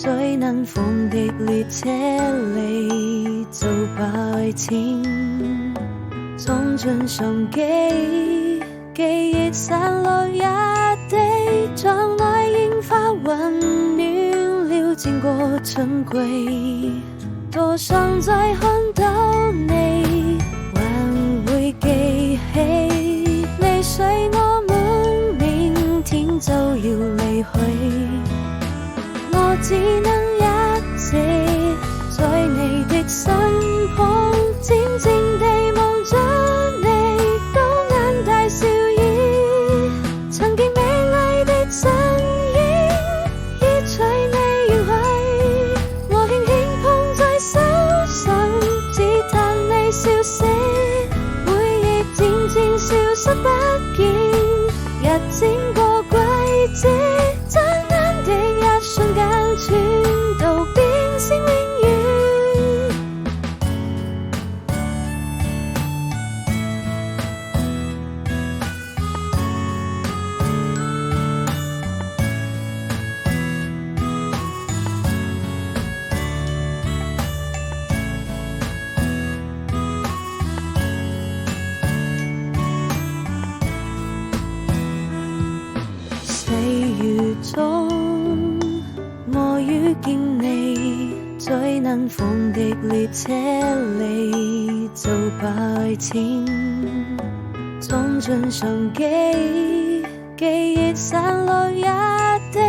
最難逢的列車裏做擺遷，衝進相機，記憶散落一地，像那櫻花溫暖了整個春季。多想再看到你，還會記起你睡我們明天就要離去，我只能一直在你的身旁，靜靜地望着你高眼大笑意，曾經美麗的身影已隨你遠去，我輕輕捧在手上，只嘆你消息，回憶漸漸消失不見，一整個季節，眨眼的一瞬間，全都變成永遠。4月中，我遇見你，最難逢的列車裏做擺遷，衝進相機，記憶散落一地，